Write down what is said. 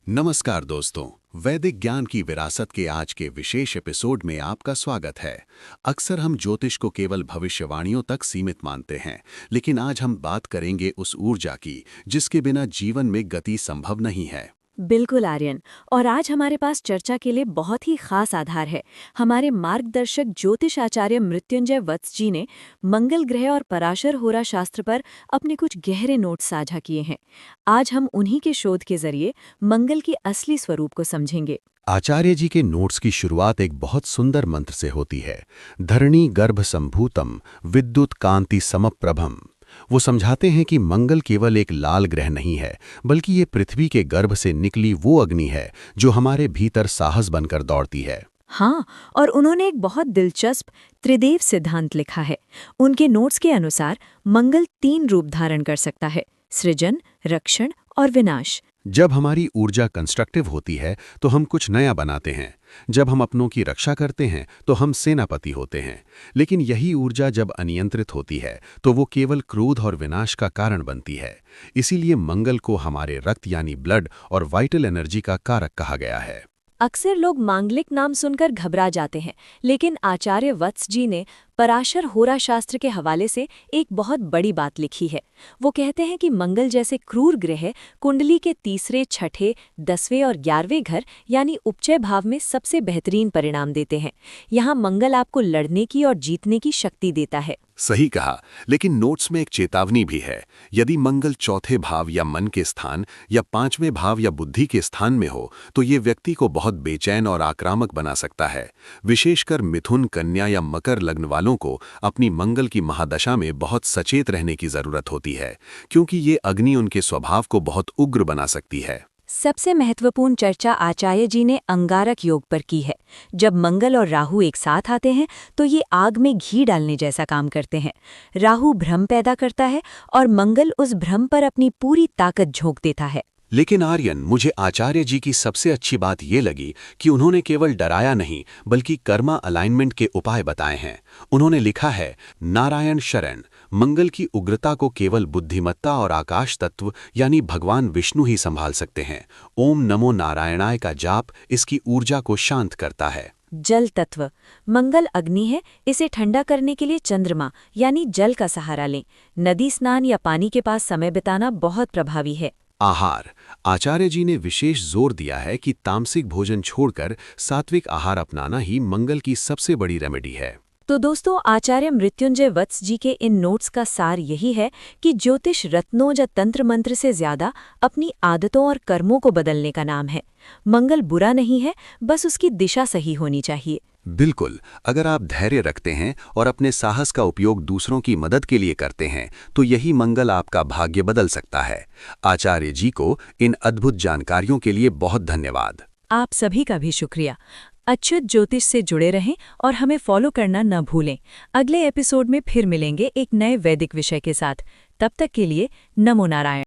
नमस्कार दोस्तों, वैदिक ज्ञान की विरासत के आज के विशेष एपिसोड में आपका स्वागत है। अक्सर हम ज्योतिष को केवल भविष्यवाणियों तक सीमित मानते हैं, लेकिन आज हम बात करेंगे उस ऊर्जा की जिसके बिना जीवन में गति संभव नहीं है। बिल्कुल आर्यन। और आज हमारे पास चर्चा के लिए बहुत ही खास आधार है। हमारे मार्गदर्शक ज्योतिष आचार्य मृत्युंजय वत्स जी ने मंगल ग्रह और पराशर होरा शास्त्र पर अपने कुछ गहरे नोट्स साझा किए हैं। आज हम उन्हीं के शोध के जरिए मंगल की असली स्वरूप को समझेंगे। आचार्य जी के नोट्स की शुरुआत एक बहुत सुंदर मंत्र से होती है। धरणी गर्भ संभूतम विद्युत कांति समप्रभम। वो समझाते हैं कि मंगल केवल एक लाल ग्रह नहीं है, बल्कि ये पृथ्वी के गर्भ से निकली वो अग्नि है जो हमारे भीतर साहस बनकर दौड़ती है। हाँ, और उन्होंने एक बहुत दिलचस्प त्रिदेव सिद्धांत लिखा है। उनके नोट्स के अनुसार मंगल 3 रूप धारण कर सकता है: सृजन, रक्षण और विनाश। जब हमारी ऊर्जा कंस्ट्रक्टिव होती है तो हम कुछ नया बनाते हैं। जब हम अपनों की रक्षा करते हैं तो हम सेनापति होते हैं। लेकिन यही ऊर्जा जब अनियंत्रित होती है तो वो केवल क्रोध और विनाश का कारण बनती है। इसीलिए मंगल को हमारे रक्त यानी ब्लड और वाइटल एनर्जी का कारक कहा गया है। अक्सर लोग मांगलिक नाम सुनकर घबरा जाते हैं, लेकिन आचार्य वत्स जी ने पराशर होरा शास्त्र के हवाले से एक बहुत बड़ी बात लिखी है। वो कहते हैं कि मंगल जैसे क्रूर ग्रह कुंडली के तीसरे, छठे, 10वें और 11वें घर यानी उपचय भाव में सबसे बेहतरीन परिणाम देते हैं। यहाँ मंगल आपको लड़ने की और जीतने की शक्ति देता है। सही कहा, लेकिन नोट्स में एक चेतावनी भी है। यदि मंगल चौथे भाव या मन के स्थान या 5वें भाव या बुद्धि के स्थान में हो तो ये व्यक्ति को बहुत बेचैन और आक्रामक बना सकता है। विशेषकर मिथुन, कन्या या मकर लग्न वालों को अपनी मंगल की महादशा में बहुत सचेत रहने की जरूरत होती है, क्योंकि ये अग्नि उनके स्वभाव को बहुत उग्र बना सकती है। सबसे महत्वपूर्ण चर्चा आचार्य जी ने अंगारक योग पर की है। जब मंगल और राहु एक साथ आते हैं तो ये आग में घी डालने जैसा काम करते हैं। राहु भ्रम पैदा करता है और मंगल उस भ्रम पर अपनी पूरी ताकत झोंक देता है। लेकिन आर्यन, मुझे आचार्य जी की सबसे अच्छी बात ये लगी कि उन्होंने केवल डराया नहीं बल्कि कर्मा अलाइनमेंट के उपाय बताए हैं। उन्होंने लिखा है, नारायण शरण। मंगल की उग्रता को केवल बुद्धिमत्ता और आकाश तत्व यानी भगवान विष्णु ही संभाल सकते हैं। ओम नमो नारायणाय का जाप इसकी ऊर्जा को शांत करता है। जल तत्व। मंगल अग्नि है, इसे ठंडा करने के लिए चंद्रमा यानी जल का सहारा लें। नदी स्नान या पानी के पास समय बिताना बहुत प्रभावी है। आहार। आचार्य जी ने विशेष जोर दिया है कि तामसिक भोजन छोड़कर सात्विक आहार अपनाना ही मंगल की सबसे बड़ी रेमेडी है। तो दोस्तों, आचार्य मृत्युंजय वत्स जी के इन नोट्स का सार यही है कि ज्योतिष रत्नों या तंत्र मंत्र से ज्यादा अपनी आदतों और कर्मों को बदलने का नाम है। मंगल बुरा नहीं है, बस उसकी दिशा सही होनी चाहिए। बिल्कुल, अगर आप धैर्य रखते हैं और अपने साहस का उपयोग दूसरों की मदद के लिए करते हैं तो यही मंगल आपका भाग्य बदल सकता है। आचार्य जी को इन अद्भुत जानकारियों के लिए बहुत धन्यवाद। आप सभी का भी शुक्रिया। अच्युत ज्योतिष से जुड़े रहें और हमें फॉलो करना न भूलें। अगले एपिसोड में फिर मिलेंगे एक नए वैदिक विषय के साथ। तब तक के लिए नमो नारायण।